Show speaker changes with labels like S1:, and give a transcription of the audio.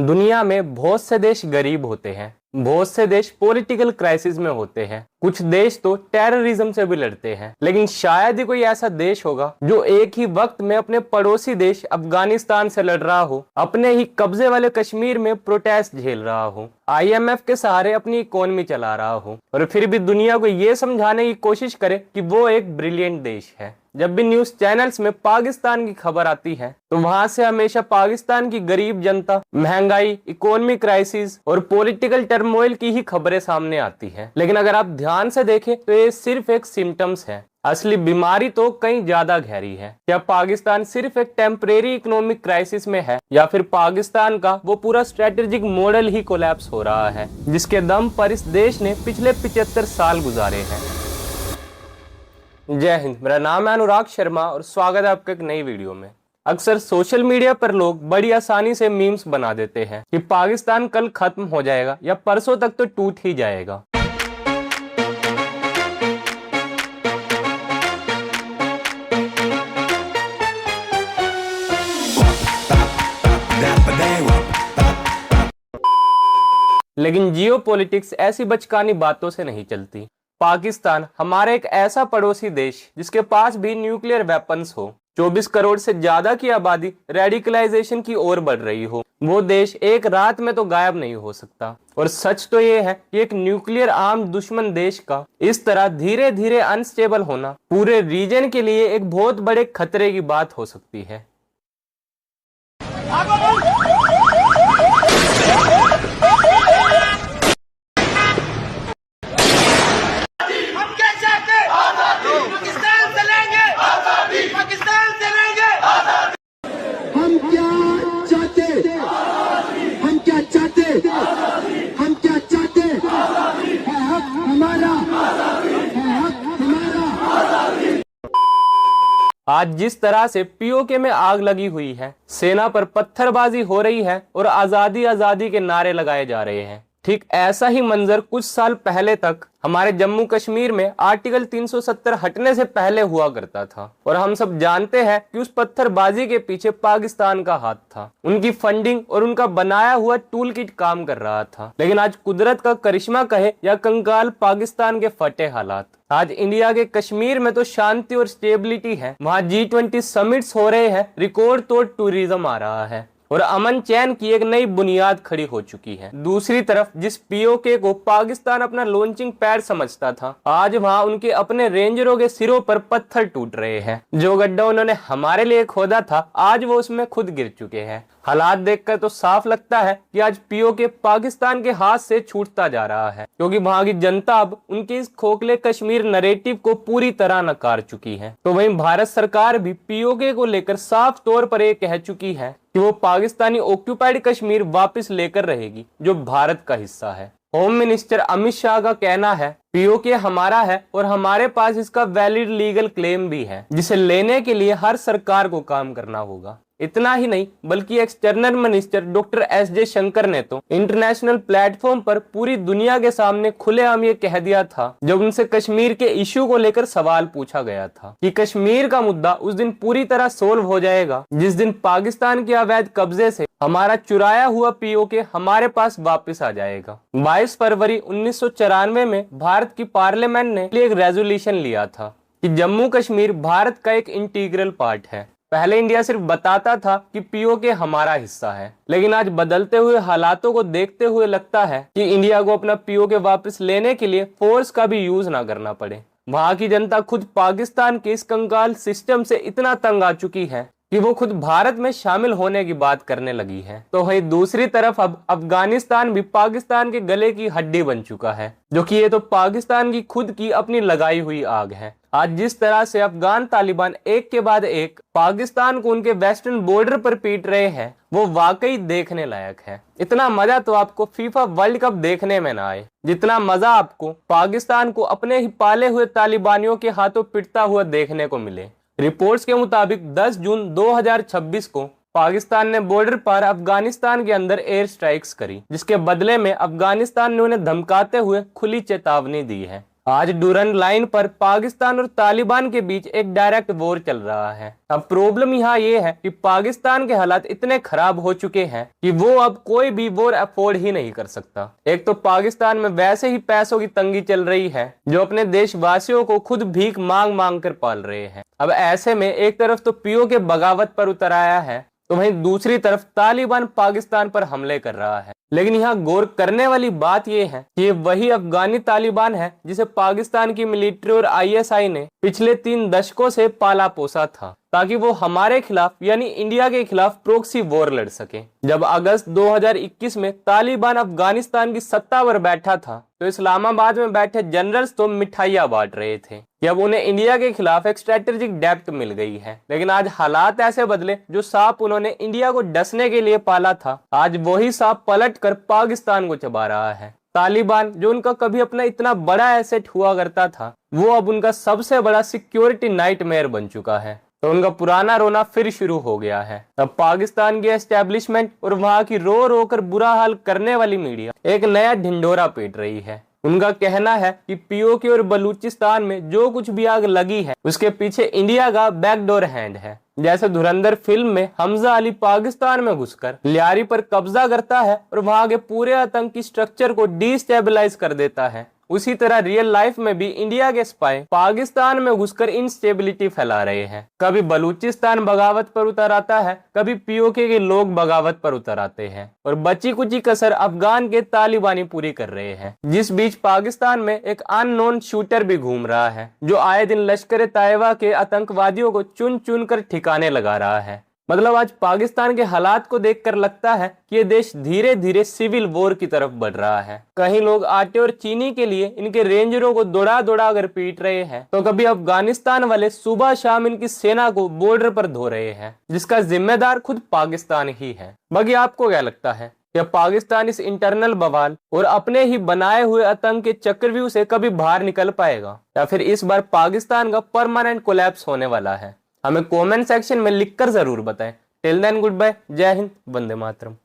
S1: दुनिया में बहुत से देश गरीब होते हैं, बहुत से देश पॉलिटिकल क्राइसिस में होते हैं, कुछ देश तो टेररिज्म से भी लड़ते हैं। लेकिन शायद ही कोई ऐसा देश होगा जो एक ही वक्त में अपने पड़ोसी देश अफगानिस्तान से लड़ रहा हो, अपने ही कब्जे वाले कश्मीर में प्रोटेस्ट झेल रहा हो, IMF के सहारे अपनी इकोनॉमी चला रहा हो और फिर भी दुनिया को ये समझाने की कोशिश करे कि वो एक ब्रिलियंट देश है। जब भी न्यूज चैनल्स में पाकिस्तान की खबर आती है तो वहां से हमेशा पाकिस्तान की गरीब जनता, महंगाई, इकोनॉमिक क्राइसिस और पॉलिटिकल टर्मोइल की ही खबरें सामने आती हैं। लेकिन अगर आप ध्यान से देखें तो ये सिर्फ एक सिम्टम्स है, असली बीमारी तो कहीं ज्यादा गहरी है। क्या पाकिस्तान सिर्फ एक टेम्परेरी इकोनॉमिक क्राइसिस में है या फिर पाकिस्तान का वो पूरा स्ट्रेटेजिक मॉडल ही कोलैप्स हो रहा है जिसके दम पर इस देश ने पिछले 75 साल गुजारे हैं। जय हिंद, मेरा नाम है अनुराग शर्मा और स्वागत है आपका एक नई वीडियो में। अक्सर सोशल मीडिया पर लोग बड़ी आसानी से मीम्स बना देते हैं कि पाकिस्तान कल खत्म हो जाएगा या परसों तक तो टूट ही जाएगा। लेकिन जियोपॉलिटिक्स ऐसी बचकानी बातों से नहीं चलती। पाकिस्तान हमारा एक ऐसा पड़ोसी देश जिसके पास भी न्यूक्लियर वेपन्स हो, 24 करोड़ से ज्यादा की आबादी रेडिकलाइजेशन की ओर बढ़ रही हो, वो देश एक रात में तो गायब नहीं हो सकता। और सच तो ये है कि एक न्यूक्लियर आर्म दुश्मन देश का इस तरह धीरे धीरे अनस्टेबल होना पूरे रीजन के लिए एक बहुत बड़े खतरे की बात हो सकती है। आज जिस तरह से POK में आग लगी हुई है, सेना पर पत्थरबाजी हो रही है और आजादी आजादी के नारे लगाए जा रहे हैं, ठीक ऐसा ही मंजर कुछ साल पहले तक हमारे जम्मू कश्मीर में आर्टिकल 370 हटने से पहले हुआ करता था। और हम सब जानते हैं कि उस पत्थरबाजी के पीछे पाकिस्तान का हाथ था, उनकी फंडिंग और उनका बनाया हुआ टूल किट काम कर रहा था। लेकिन आज कुदरत का करिश्मा कहे या कंगाल पाकिस्तान के फटे हालात, आज इंडिया के कश्मीर में तो शांति और स्टेबिलिटी है, वहाँ G20 समिट्स हो रहे हैं, रिकॉर्ड तोड़ टूरिज्म आ रहा है और अमन चैन की एक नई बुनियाद खड़ी हो चुकी है। दूसरी तरफ जिस POK को पाकिस्तान अपना लॉन्चिंग पैड समझता था, आज वहां उनके अपने रेंजरों के सिरों पर पत्थर टूट रहे हैं। जो गड्ढा उन्होंने हमारे लिए खोदा था, आज वो उसमें खुद गिर चुके हैं। हालात देखकर तो साफ लगता है कि आज POK पाकिस्तान के हाथ से छूटता जा रहा है, क्योंकि वहां की जनता अब उनके इस खोखले कश्मीर नैरेटिव को पूरी तरह नकार चुकी है। तो वहीं भारत सरकार भी POK को लेकर साफ तौर पर ये कह चुकी है कि वो पाकिस्तानी ऑक्यूपाइड कश्मीर वापस लेकर रहेगी, जो भारत का हिस्सा है। होम मिनिस्टर अमित शाह का कहना है POK हमारा है और हमारे पास इसका वैलिड लीगल क्लेम भी है, जिसे लेने के लिए हर सरकार को काम करना होगा। इतना ही नहीं बल्कि external minister doctor S Jaishankar ने तो इंटरनेशनल प्लेटफॉर्म पर पूरी दुनिया के सामने खुलेआम ये कह दिया था, जब उनसे कश्मीर के इश्यू को लेकर सवाल पूछा गया था, कि कश्मीर का मुद्दा उस दिन पूरी तरह सोल्व हो जाएगा जिस दिन पाकिस्तान के अवैध कब्जे से हमारा चुराया हुआ POK हमारे पास वापस आ जाएगा। 22 फरवरी 1994 में भारत की पार्लियामेंट ने एक रेजोल्यूशन लिया था कि जम्मू कश्मीर भारत का एक इंटीग्रल पार्ट है। पहले इंडिया सिर्फ बताता था कि POK हमारा हिस्सा है, लेकिन आज बदलते हुए हालातों को देखते हुए लगता है कि इंडिया को अपना POK वापस लेने के लिए फोर्स का भी यूज ना करना पड़े। वहां की जनता खुद पाकिस्तान के इस कंगाल सिस्टम से इतना तंग आ चुकी है कि वो खुद भारत में शामिल होने की बात करने लगी है। तो वही दूसरी तरफ अब अफगानिस्तान भी पाकिस्तान के गले की हड्डी बन चुका है, जो कि ये तो पाकिस्तान की खुद की अपनी लगाई हुई आग है। आज जिस तरह से अफगान तालिबान एक के बाद एक पाकिस्तान को उनके वेस्टर्न बॉर्डर पर पीट रहे हैं, वो वाकई देखने लायक है। इतना मजा तो आपको FIFA वर्ल्ड कप देखने में ना आए जितना मजा आपको पाकिस्तान को अपने ही पाले हुए तालिबानियों के हाथों पिटता हुआ देखने को मिले। रिपोर्ट्स के मुताबिक 10 जून 2026 को पाकिस्तान ने बॉर्डर पर अफगानिस्तान के अंदर एयर स्ट्राइक्स करी, जिसके बदले में अफगानिस्तान ने उन्हें धमकाते हुए खुली चेतावनी दी है आज डूरन लाइन पर पाकिस्तान और तालिबान के बीच एक डायरेक्ट वॉर चल रहा है। अब प्रॉब्लम यहाँ ये है कि पाकिस्तान के हालात इतने खराब हो चुके हैं कि वो अब कोई भी वॉर अफोर्ड ही नहीं कर सकता। एक तो पाकिस्तान में वैसे ही पैसों की तंगी चल रही है, जो अपने देशवासियों को खुद भीख मांग मांग कर पाल रहे हैं। अब ऐसे में एक तरफ तो पीओके बगावत पर उतर आया है, तो वहीं दूसरी तरफ तालिबान पाकिस्तान पर हमले कर रहा है। लेकिन यहाँ गौर करने वाली बात यह है कि ये वही अफगानी तालिबान है जिसे पाकिस्तान की मिलिट्री और आईएसआई ने पिछले 3 दशकों से पाला पोसा था, ताकि वो हमारे खिलाफ यानी इंडिया के खिलाफ प्रोक्सी वॉर लड़ सके। जब अगस्त 2021 में तालिबान अफगानिस्तान की सत्ता पर बैठा था, तो इस्लामाबाद में बैठे जनरल्स तो मिठाइयां बांट रहे थे कि अब उन्हें इंडिया के खिलाफ एक स्ट्रेटेजिक डेप्थ मिल गई है। लेकिन आज हालात ऐसे बदले, जो सांप उन्होंने इंडिया को डसने के लिए पाला था, आज वही सांप पलट कर पाकिस्तान को चबा रहा है। तालिबान, जो उनका कभी अपना इतना बड़ा एसेट हुआ करता था, वो अब उनका सबसे बड़ा सिक्योरिटी नाइटमेयर बन चुका है। तो उनका पुराना रोना फिर शुरू हो गया है। अब पाकिस्तान की एस्टेब्लिशमेंट और वहां की रो रो कर बुरा हाल करने वाली मीडिया एक नया ढिंढोरा पीट रही है। उनका कहना है कि पीओके और बलूचिस्तान में जो कुछ भी आग लगी है, उसके पीछे इंडिया का बैकडोर हैंड है। जैसे धुरंधर फिल्म में हमजा अली पाकिस्तान में घुसकर लियारी पर कब्जा करता है और वहां के पूरे आतंकी स्ट्रक्चर को डिस्टेबलाइज कर देता है, उसी तरह रियल लाइफ में भी इंडिया के स्पाई पाकिस्तान में घुसकर इंस्टेबिलिटी फैला रहे हैं। कभी बलूचिस्तान बगावत पर उतर आता है, कभी पीओके के लोग बगावत पर उतर आते हैं और बची कुची कसर अफगान के तालिबानी पूरी कर रहे हैं। जिस बीच पाकिस्तान में एक अननोन शूटर भी घूम रहा है, जो आए दिन लश्कर तैयबा के आतंकवादियों को चुन चुन कर ठिकाने लगा रहा है। मतलब आज पाकिस्तान के हालात को देखकर लगता है कि ये देश धीरे धीरे सिविल वॉर की तरफ बढ़ रहा है। कहीं लोग आटे और चीनी के लिए इनके रेंजरों को दौड़ा दौड़ा कर पीट रहे हैं, तो कभी अफगानिस्तान वाले सुबह शाम इनकी सेना को बॉर्डर पर धो रहे हैं, जिसका जिम्मेदार खुद पाकिस्तान ही है। बाकी आपको क्या लगता है, क्या पाकिस्तान इस इंटरनल बवाल और अपने ही बनाए हुए आतंक के चक्रव्यूह से कभी बाहर निकल पाएगा, या फिर इस बार पाकिस्तान का परमानेंट कोलैप्स होने वाला है? हमें कमेंट सेक्शन में लिखकर जरूर बताएं। टिल देन गुड बाय, जय हिंद, वंदे मातरम।